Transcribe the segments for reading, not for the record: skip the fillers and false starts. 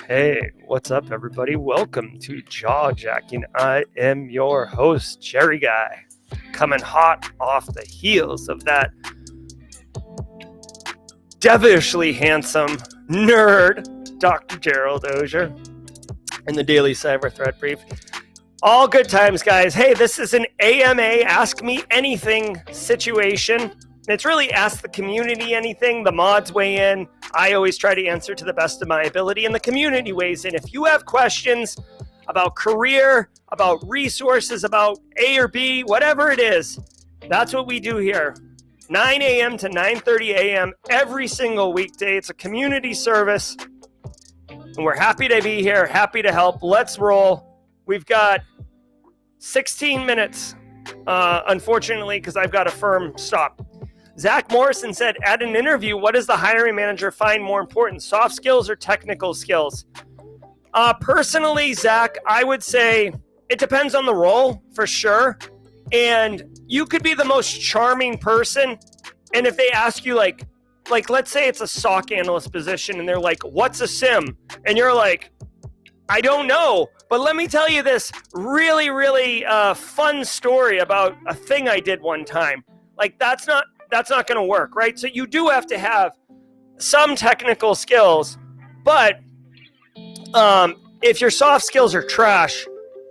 Hey, what's up, everybody? Welcome to Jaw Jackin. I am your host, Jerry Guy, coming hot off the heels of that devilishly handsome nerd, Dr. Gerald Auger, in the Daily Cyber Threat Brief. All good times, guys. Hey, this is an AMA, Ask Me Anything situation. It's really ask the community anything. The mods weigh in. I always try to answer to the best of my ability, and the community weighs in. If you have questions about career, about resources, about A or B, whatever it is, that's what we do here. 9 a.m. to 9:30 a.m. every single weekday. It's a community service, and we're happy to be here, happy to help. Let's roll. We've got 16 minutes, unfortunately, because I've got a firm stop. Zach Morrison said, at an interview, what does the hiring manager find more important, soft skills or technical skills? Personally, Zach, I would say it depends on the role, for sure. And you could be the most charming person, and if they ask you, like let's say it's a SOC analyst position, and they're like, what's a SIM? And you're like, I don't know, but let me tell you this really fun story about a thing I did one time. Like, that's not going to work, right? So you do have to have some technical skills, but if your soft skills are trash,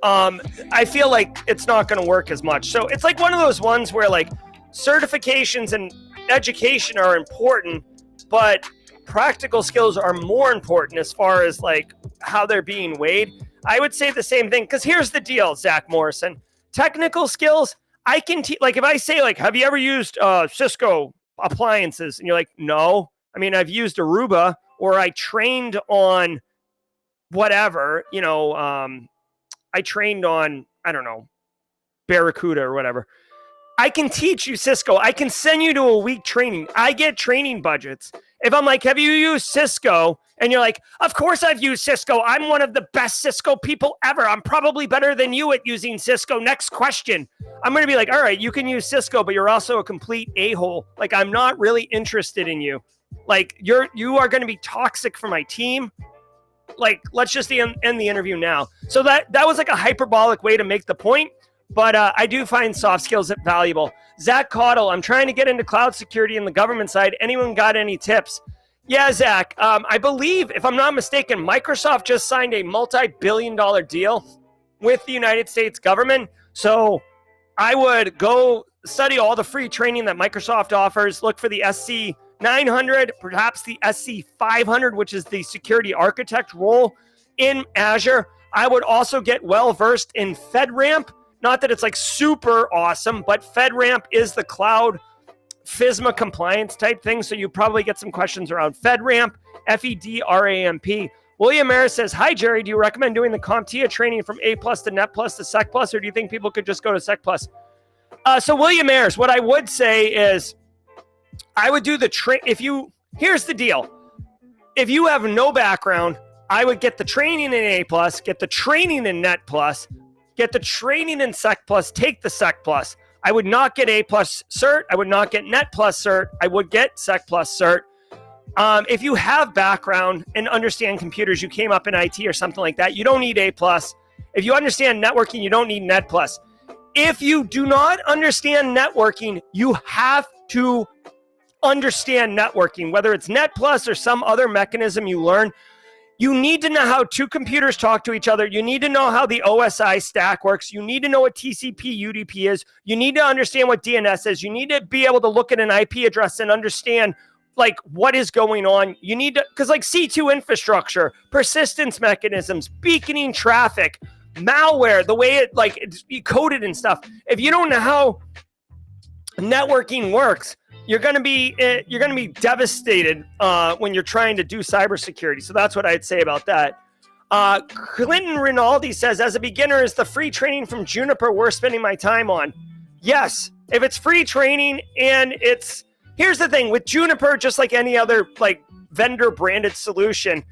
I feel like it's not going to work as much. So it's like one of those ones where, like, certifications and education are important, but practical skills are more important as far as, like, how they're being weighed. I would say the same thing, because here's the deal, Zach Morrison. Technical skills, I can like, if I say, like, have you ever used Cisco appliances? And you're like, no. I mean, I've used Aruba, or I trained on whatever, I trained on, I don't know, Barracuda or whatever. I can teach you Cisco. I can send you to a week training. I get training budgets. If I'm like, have you used Cisco? And you're like, of course I've used Cisco. I'm one of the best Cisco people ever. I'm probably better than you at using Cisco. Next question. I'm going to be like, all right, you can use Cisco, but you're also a complete a-hole. Like, I'm not really interested in you. Like, you are going to be toxic for my team. Like, let's just end the interview now. So that was like a hyperbolic way to make the point. But I do find soft skills valuable. Zach Caudle, I'm trying to get into cloud security in the government side. Anyone got any tips? Yeah, Zach, I believe, if I'm not mistaken, Microsoft just signed a multi-billion-dollar deal with the United States government. So I would go study all the free training that Microsoft offers. Look for the SC 900, perhaps the SC 500, which is the security architect role in Azure. I would also get well-versed in FedRAMP. Not that it's like super awesome, but FedRAMP is the cloud FISMA compliance type thing. So you probably get some questions around FedRAMP, FEDRAMP. William Maris says, hi, Jerry, do you recommend doing the CompTIA training from A+ to Net+ to Sec+, or do you think people could just go to Sec+? So William Maris, what I would say is I would do the here's the deal. If you have no background, I would get the training in A+, get the training in Net+, get the training in Sec+, take the Sec+. I would not get A+ cert. I would not get Net+ cert. I would get Sec+ cert. If you have background and understand computers, you came up in IT or something like that, you don't need A+. If you understand networking, you don't need Net+. If you do not understand networking, you have to understand networking, whether it's Net+ or some other mechanism you learn. You need to know how two computers talk to each other. You need to know how the OSI stack works. You need to know what TCP UDP is. You need to understand what DNS is. You need to be able to look at an IP address and understand, like, what is going on. You need to, because, like, C2 infrastructure, persistence mechanisms, beaconing traffic, malware, the way it's coded and stuff. If you don't know how networking works, you're going to be devastated when you're trying to do cybersecurity. So that's what I'd say about that. Clinton Rinaldi says, as a beginner, is the free training from Juniper worth spending my time on? Yes. If it's free training and here's the thing with Juniper, just like any other like vendor branded solution,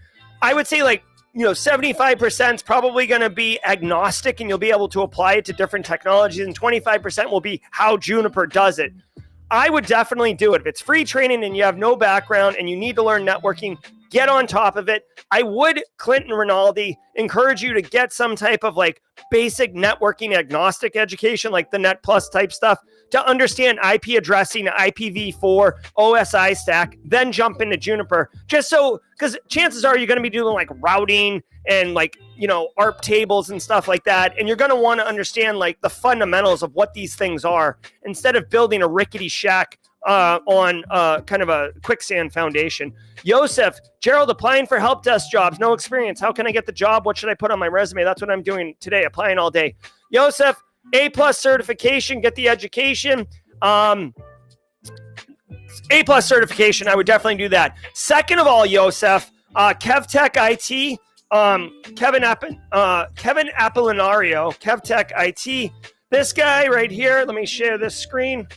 I would say 75% is probably going to be agnostic and you'll be able to apply it to different technologies, and 25% will be how Juniper does it. I would definitely do it. If it's free training and you have no background and you need to learn networking, get on top of it. I would, Clinton Rinaldi, encourage you to get some type of like basic networking agnostic education, like the Net Plus type stuff, to understand IP addressing, IPv4, OSI stack, then jump into Juniper. Just so, because chances are you're going to be doing like routing and like, ARP tables and stuff like that. And you're going to want to understand like the fundamentals of what these things are instead of building a rickety shack on kind of a quicksand foundation. Yosef, Gerald, applying for help desk jobs, no experience. How can I get the job? What should I put on my resume? That's what I'm doing today, applying all day. Yosef, A+ certification, get the education. A+ certification, I would definitely do that. Second of all, Yosef, KevTech IT, Kevin Apollinario, KevTech IT. This guy right here, let me share this screen.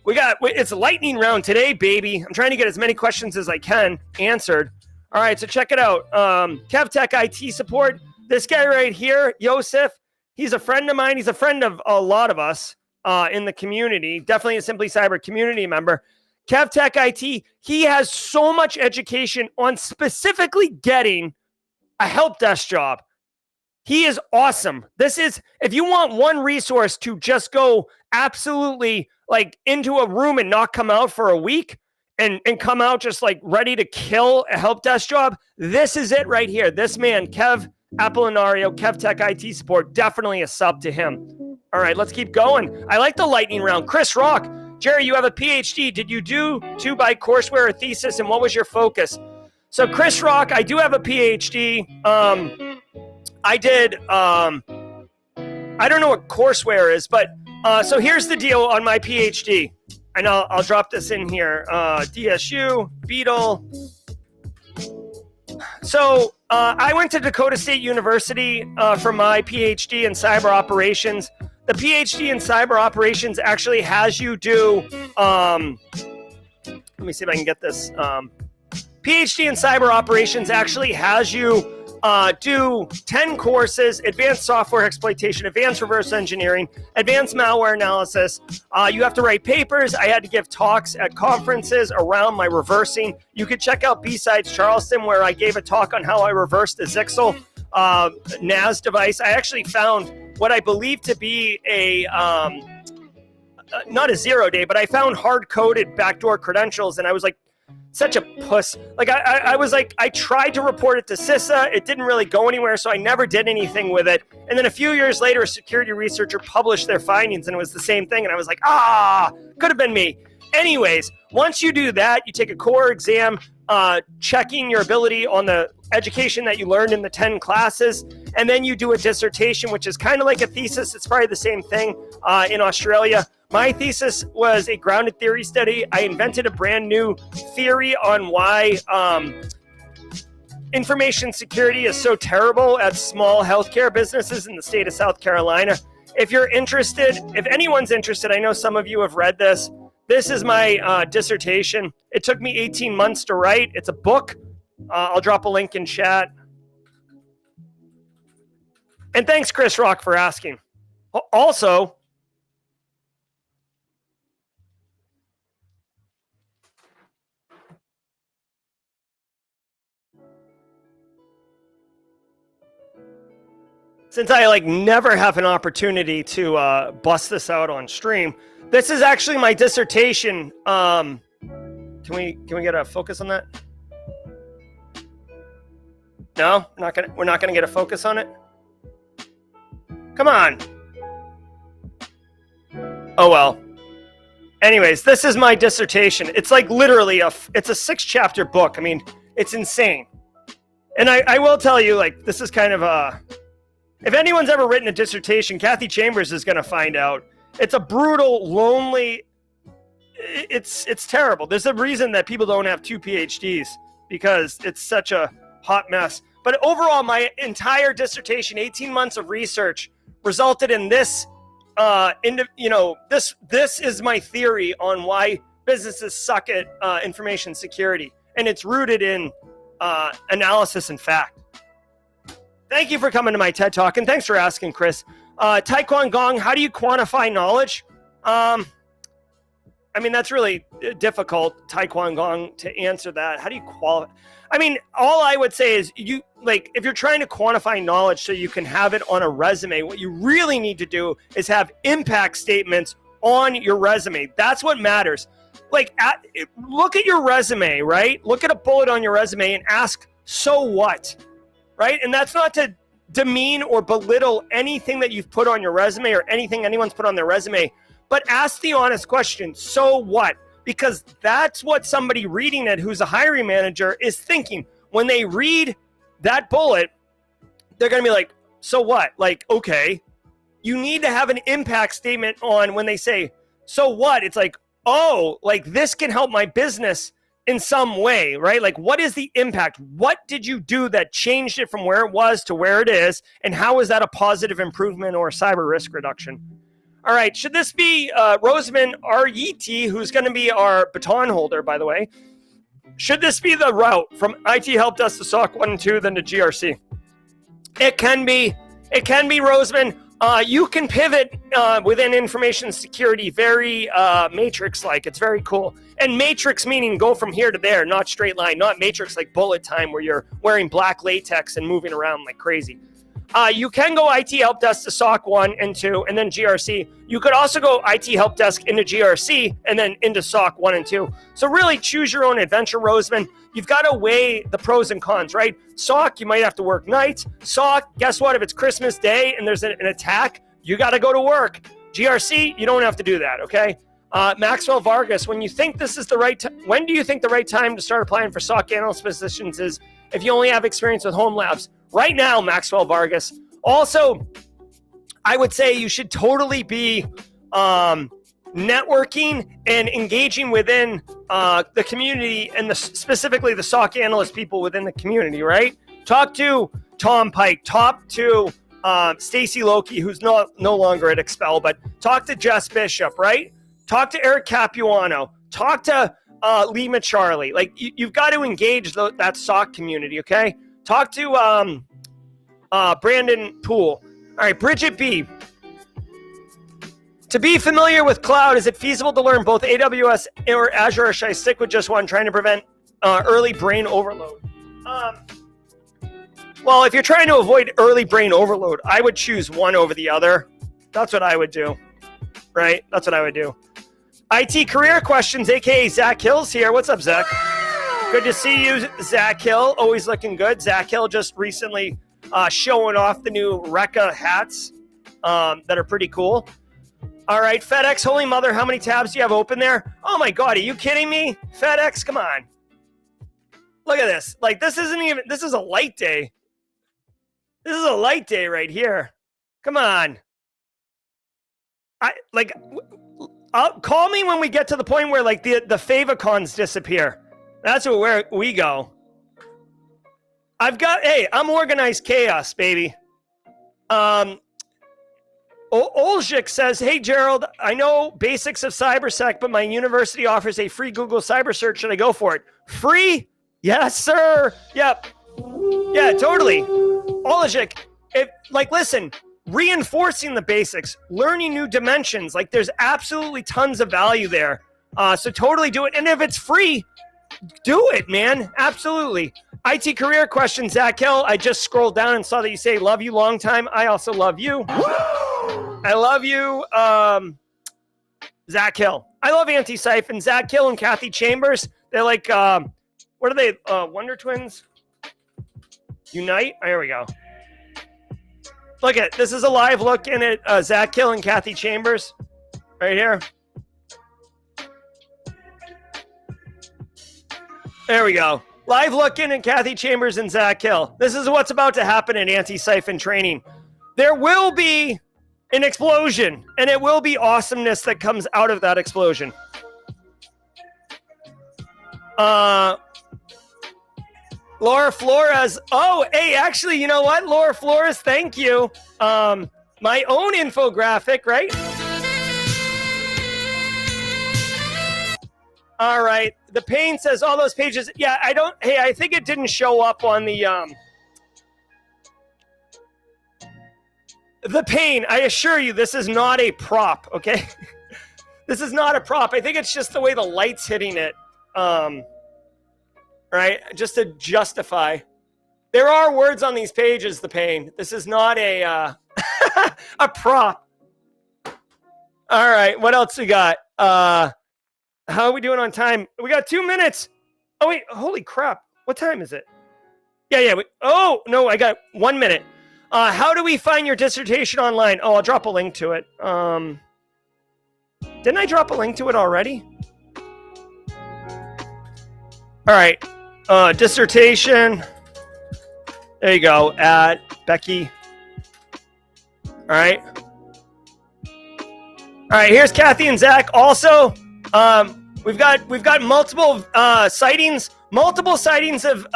It's a lightning round today, baby. I'm trying to get as many questions as I can answered. All right, so check it out. KevTech IT support. This guy right here, Yosef, he's a friend of mine. He's a friend of a lot of us in the community. Definitely a Simply Cyber community member. KevTech IT, he has so much education on specifically getting a help desk job. He is awesome. This is, if you want one resource to just go absolutely like into a room and not come out for a week and come out just like ready to kill a help desk job, this is it right here. This man, Kev Apollinario, KevTech IT support, definitely a sub to him. All right, let's keep going. I like the lightning round. Chris Rock, Jerry, you have a PhD. Did you do 2 by courseware or thesis, and what was your focus? So Chris Rock, I do have a PhD. I did, I don't know what courseware is, but so here's the deal on my PhD. And I'll drop this in here. DSU, Beetle. So I went to Dakota State University for my PhD in cyber operations. The PhD in cyber operations actually has you do, let me see if I can get this. PhD in cyber operations actually has you do 10 courses: advanced software exploitation, advanced reverse engineering, advanced malware analysis. You have to write papers. I had to give talks at conferences around my reversing. You could check out B-Sides Charleston, where I gave a talk on how I reversed the Zixel NAS device. I actually found what I believe to be a not a 0-day, but I found hard-coded backdoor credentials, and I was like, such a puss. Like I was like, I tried to report it to CISA. It didn't really go anywhere, so I never did anything with it. And then a few years later, a security researcher published their findings, and it was the same thing. And I was like, could have been me. Anyways, once you do that, you take a core exam, checking your ability on the education that you learned in the 10 classes. And then you do a dissertation, which is kind of like a thesis. It's probably the same thing in Australia. My thesis was a grounded theory study. I invented a brand new theory on why information security is so terrible at small healthcare businesses in the state of South Carolina. If you're interested, if anyone's interested, I know some of you have read this. This is my dissertation. It took me 18 months to write. It's a book. I'll drop a link in chat. And thanks, Chris Rock, for asking. Also, since I never have an opportunity to bust this out on stream, this is actually my dissertation. Can we get a focus on that? No, we're not gonna get a focus on it. Come on. Oh well. Anyways, this is my dissertation. It's like literally it's a 6-chapter book. I mean, it's insane. And I will tell you, this is kind of if anyone's ever written a dissertation, Kathy Chambers is going to find out. It's a brutal, lonely, it's terrible. There's a reason that people don't have 2 PhDs, because it's such a hot mess. But overall, my entire dissertation, 18 months of research, resulted in this, this is my theory on why businesses suck at information security. And it's rooted in analysis and fact. Thank you for coming to my TED Talk, and thanks for asking, Chris. Taekwon Gong, how do you quantify knowledge? I mean, that's really difficult, Taekwon Gong, to answer that. How do you qualify? I mean, all I would say is if you're trying to quantify knowledge so you can have it on a resume, what you really need to do is have impact statements on your resume. That's what matters. Look at your resume, right? Look at a bullet on your resume and ask, so what, right? And that's not to demean or belittle anything that you've put on your resume or anything anyone's put on their resume, but ask the honest question, so what? Because that's what somebody reading it who's a hiring manager is thinking. When they read that bullet, they're going to be like, so what? Like, okay. You need to have an impact statement on when they say, so what? It's like, oh, like this can help my business in some way, right? Like, what is the impact? What did you do that changed it from where it was to where it is? And how is that a positive improvement or cyber risk reduction? All right, should this be Rosamond R.E.T., who's going to be our baton holder, by the way? Should this be the route from IT Help Desk to SOC 1 and 2, then to GRC? It can be, Rosamond. You can pivot within information security very matrix-like. It's very cool. And matrix meaning go from here to there, not straight line, not matrix like bullet time where you're wearing black latex and moving around like crazy. You can go IT Help Desk to SOC 1 and 2 and then GRC. You could also go IT Help Desk into GRC and then into SOC 1 and 2. So really choose your own adventure, Rosamond. You've got to weigh the pros and cons, right? SOC, you might have to work nights. SOC, guess what? If it's Christmas Day and there's an attack, you got to go to work. GRC, you don't have to do that, okay? Maxwell Vargas, when you think this is the right time, when do you think the right time to start applying for SOC analyst positions is if you only have experience with home labs? Right now, Maxwell Vargas. Also, I would say you should totally be networking and engaging within the community and specifically the SOC analyst people within the community, right? Talk to Tom Pike, talk to Stacy Loki, who's no longer at Expel, but talk to Jess Bishop, right? Talk to Eric Capuano, talk to Lee Macharlie. Like, you've got to engage that SOC community, okay? Talk to Brandon Poole. All right, Bridget B. To be familiar with cloud, is it feasible to learn both AWS or Azure, or should I stick with just one, trying to prevent early brain overload? Well, if you're trying to avoid early brain overload, I would choose one over the other. That's what I would do, right? That's what I would do. IT career questions, a.k.a. Zach Hill's here. What's up, Zach? Good to see you, Zach Hill. Always looking good. Zach Hill just recently showing off the new Rekka hats that are pretty cool. All right, FedEx, holy mother, how many tabs do you have open there? Oh my God, are you kidding me? FedEx, come on. Look at this. Like, this is a light day. This is a light day right here. Come on. Call me when we get to the point where like the favicons disappear. That's where we go. I'm organized chaos, baby. Olshick says, hey, Gerald, I know basics of cybersec, but my university offers a free Google cyber search. Should I go for it? Free? Yes, sir. Yep. Yeah, totally. Olshick, listen, reinforcing the basics, learning new dimensions, like there's absolutely tons of value there. So totally do it. And if it's free, do it, man. Absolutely. IT career question, Zach Hill. I just scrolled down and saw that you say, love you long time. I also love you. I love you, Zach Hill. I love Anti-Siphon. Zach Hill and Kathy Chambers. They're like, what are they? Wonder Twins? Unite? There we go. Look at this is a live look in at Zach Hill and Kathy Chambers right here. There we go. Live look in at Kathy Chambers and Zach Hill. This is what's about to happen in Anti-Siphon training. There will be an explosion, and it will be awesomeness that comes out of that explosion. Laura Flores. Oh, hey, actually, you know what? Laura Flores, thank you. My own infographic, right? All right. The Pain says all those pages. Yeah, I think it didn't show up on the Pain. I assure you, this is not a prop, okay? This is not a prop. I think it's just the way the light's hitting it. Right? Just to justify. There are words on these pages, the pain. This is not a a prop. All right, what else we got? How are we doing on time? We got 2 minutes. Oh, wait, holy crap. What time is it? Yeah. Oh, no, I got 1 minute. How do we find your dissertation online? Oh, I'll drop a link to it. Didn't I drop a link to it already? All right. Dissertation. There you go. At Becky. All right. All right. Here's Kathy and Zach. Also, we've got multiple sightings of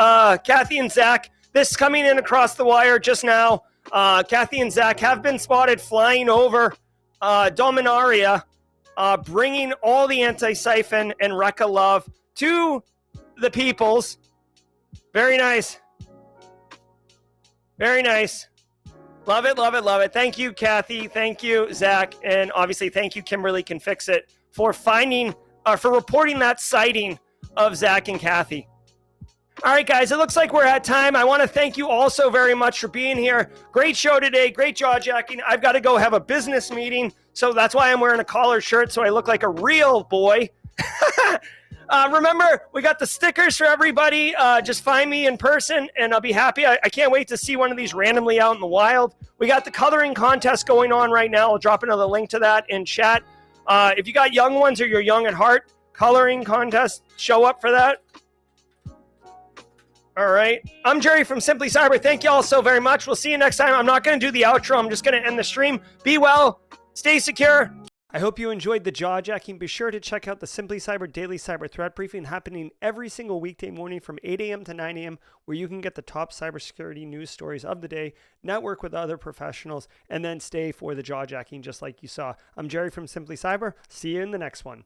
Kathy and Zach. This coming in across the wire just now. Kathy and Zach have been spotted flying over Dominaria, bringing all the anti-siphon and Rekka love to the peoples. Very nice. Very nice. Love it, love it, love it. Thank you, Kathy. Thank you, Zach. And obviously, thank you, Kimberly Can Fix It, for reporting that sighting of Zach and Kathy. All right, guys, it looks like we're at time. I want to thank you all so very much for being here. Great show today. Great jaw jacking. I've got to go have a business meeting, so that's why I'm wearing a collared shirt, so I look like a real boy. Remember, we got the stickers for everybody. Just find me in person, and I'll be happy. I can't wait to see one of these randomly out in the wild. We got the coloring contest going on right now. I'll drop another link to that in chat. If you got young ones or you're young at heart, coloring contest, show up for that. All right. I'm Jerry from Simply Cyber. Thank you all so very much. We'll see you next time. I'm not going to do the outro. I'm just going to end the stream. Be well. Stay secure. I hope you enjoyed the jaw jacking. Be sure to check out the Simply Cyber Daily Cyber Threat Briefing happening every single weekday morning from 8 a.m. to 9 a.m., where you can get the top cybersecurity news stories of the day, network with other professionals, and then stay for the jaw jacking just like you saw. I'm Jerry from Simply Cyber. See you in the next one.